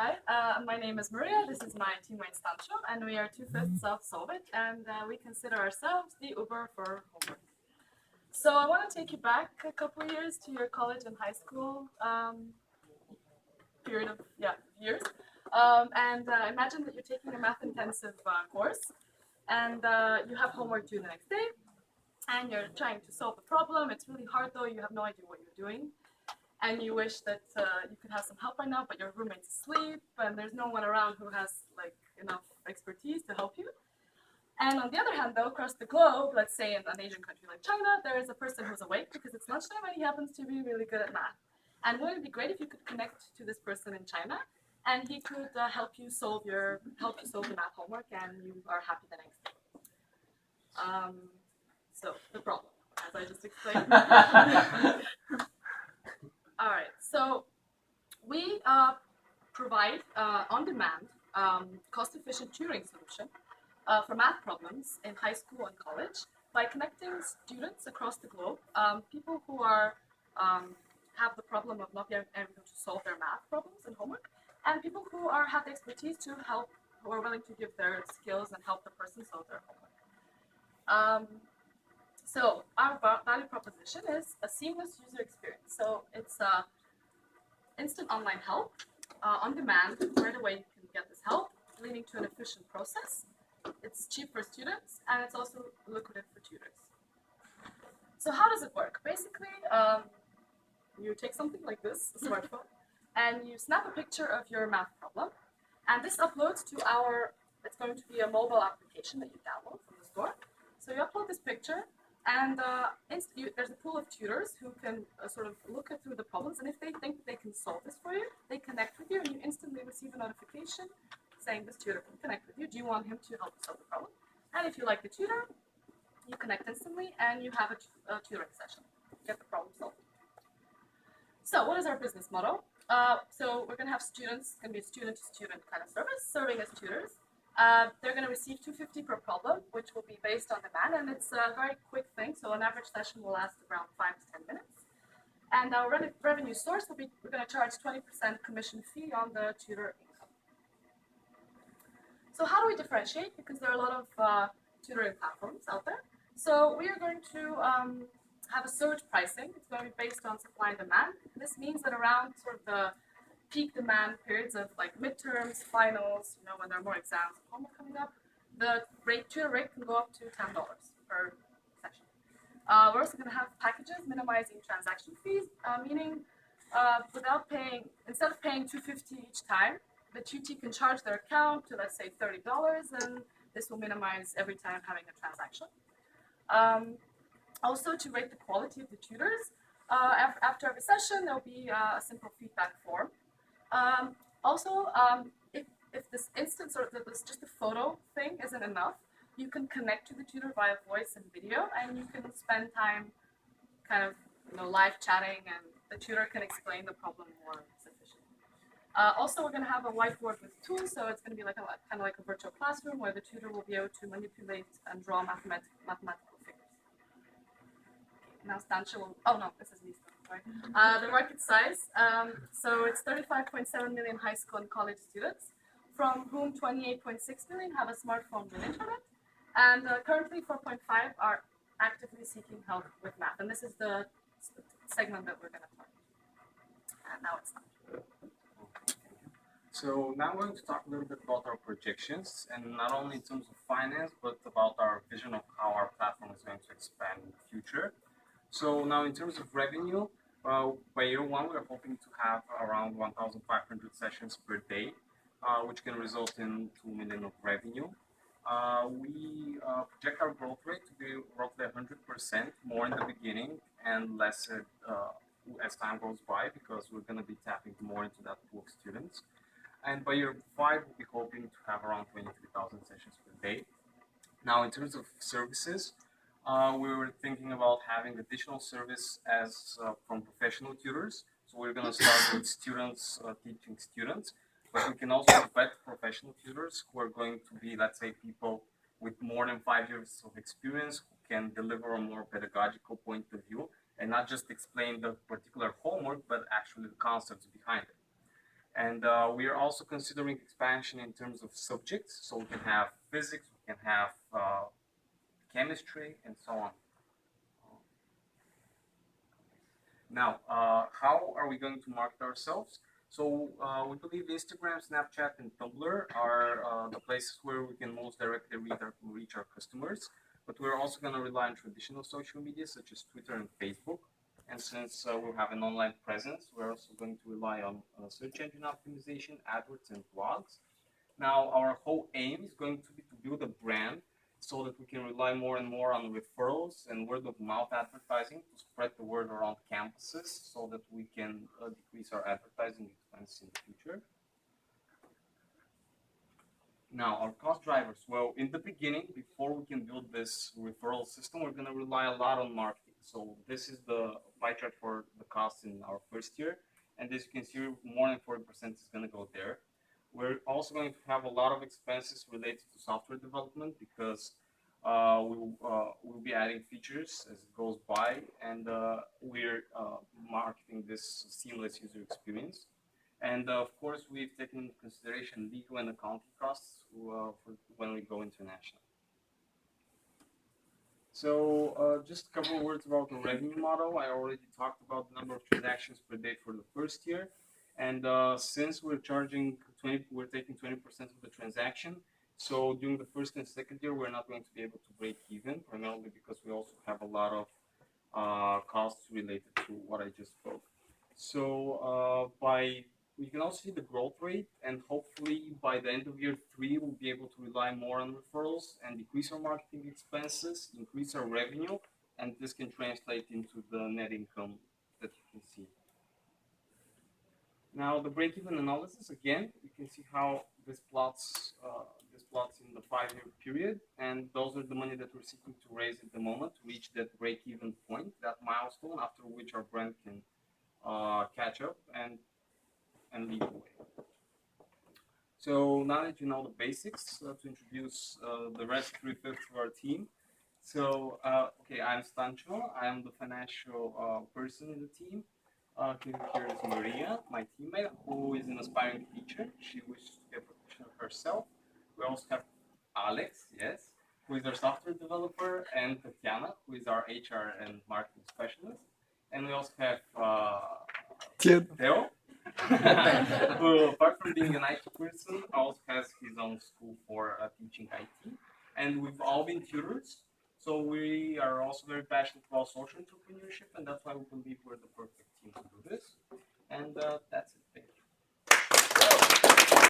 Hi, my name is Maria. This is my teammate Stancho, and we are 2/5 of Solve.it, and we consider ourselves the Uber for homework. So I want to take you back a couple years to your college and high school period of years, and imagine that you're taking a math-intensive course, and you have homework due the next day, and you're trying to solve the problem. It's really hard though. You have no idea what you're doing. And you wish that you could have some help right now, but your roommate's asleep, and there's no one around who has like enough expertise to help you. And on the other hand, though, across the globe, let's say in an Asian country like China, there is a person who's awake because it's lunchtime and he happens to be really good at math. And wouldn't it be great if you could connect to this person in China, and he could help you solve the math homework, and you are happy the next day. So the problem, as I just explained. All right, so we provide on-demand, cost-efficient tutoring solution for math problems in high school and college by connecting students across the globe, people who are have the problem of not being able to solve their math problems and homework, and people who have the expertise to help, who are willing to give their skills and help the person solve their homework. So our value proposition is a seamless user experience. So it's instant online help, on demand, right away you can get this help, leading to an efficient process. It's cheap for students, and it's also lucrative for tutors. So how does it work? Basically, you take something like this, a smartphone, and you snap a picture of your math problem, and this uploads to it's going to be a mobile application that you download from the store. So you upload this picture, and there's a pool of tutors who can sort of look through the problems, and if they think they can solve this for you, they connect with you, and you instantly receive a notification saying this tutor can connect with you. Do you want him to help you solve the problem? And if you like the tutor, you connect instantly, and you have a tutoring session. Get the problem solved. So what is our business model? So we're going to have students. It's going to be a student-to-student kind of service, serving as tutors. They're going to receive $250 per problem, which will be based on demand, and it's a very quick thing. So an average session will last around 5 to 10 minutes. And our revenue source will be, we're going to charge 20% commission fee on the tutor income. So how do we differentiate? Because there are a lot of tutoring platforms out there. So we are going to have a surge pricing. It's going to be based on supply and demand. This means that around sort of the peak demand periods of like midterms, finals, when there are more exams and homework coming up, the tutor rate can go up to $10 per session. We're also going to have packages minimizing transaction fees, meaning instead of paying $250 each time, the tutee can charge their account to, let's say, $30, and this will minimize every time having a transaction. Also, to rate the quality of the tutors, after every session, there will be a simple feedback form. If this instance or just a photo thing isn't enough, you can connect to the tutor via voice and video, and you can spend time kind of live chatting, and the tutor can explain the problem more sufficiently. Also, we're going to have a whiteboard with tools, so it's going to be like kind of like a virtual classroom where the tutor will be able to manipulate and draw mathematical figures. Now Stancho will, oh no, this is me, sorry. The market size, so it's 35.7 million high school and college students, from whom 28.6 million have a smartphone with internet, and currently 4.5 are actively seeking help with math, and this is the segment that we're going to target. And now it's time. So now I'm going to talk a little bit about our projections, and not only in terms of finance, but about our vision of how our platform is going to expand in the future. So now in terms of revenue, by year one, we're hoping to have around 1,500 sessions per day, which can result in 2 million of revenue. We project our growth rate to be roughly 100%, more in the beginning and less as time goes by, because we're going to be tapping more into that pool of students. And by year 5, we'll be hoping to have around 23,000 sessions per day. Now, in terms of services, we were thinking about having additional service as from professional tutors. So we're going to start with students teaching students, but we can also vet professional tutors who are going to be, let's say, people with more than 5 years of experience who can deliver a more pedagogical point of view and not just explain the particular homework, but actually the concepts behind it. And we are also considering expansion in terms of subjects. So we can have physics, we can have chemistry, and so on. Now, how are we going to market ourselves? So we believe Instagram, Snapchat, and Tumblr are the places where we can most directly reach our customers. But we're also going to rely on traditional social media such as Twitter and Facebook. And since we'll have an online presence, we're also going to rely on search engine optimization, AdWords, and blogs. Now, our whole aim is going to be to build a brand so that we can rely more and more on referrals and word of mouth advertising to spread the word around campuses so that we can decrease our advertising expense in the future. Now, our cost drivers. Well, in the beginning, before we can build this referral system, we're going to rely a lot on marketing. So this is the pie chart for the costs in our first year. And as you can see, more than 40% is going to go there. We're also going to have a lot of expenses related to software development because we'll be adding features as it goes by, and we're marketing this seamless user experience. And of course, we've taken into consideration legal and accounting costs for when we go international. So just a couple of words about the revenue model. I already talked about the number of transactions per day for the first year. And since we're charging 20, we're taking 20% of the transaction. So during the first and second year, we're not going to be able to break even, primarily because we also have a lot of costs related to what I just spoke. So by you can also see the growth rate, and hopefully by the end of year 3, we'll be able to rely more on referrals and decrease our marketing expenses, increase our revenue, and this can translate into the net income that you can see. Now the break-even analysis, again, you can see how this plots in the 5-year period, and those are the money that we're seeking to raise at the moment to reach that break-even point, that milestone after which our brand can catch up and lead the way. So now that you know the basics, to introduce the rest 3/5 of our team. So, okay, I'm Stancho. I am the financial person in the team. Here is Maria, my teammate, who is an aspiring teacher. She wishes to be a professional herself. We also have Alex, yes, who is our software developer, and Tatiana, who is our HR and marketing specialist. And we also have Theo, who, apart from being an IT person, also has his own school for teaching IT. And we've all been tutors, so we are also very passionate about social entrepreneurship, and that's why we believe we're the perfect team to do this. And that's it.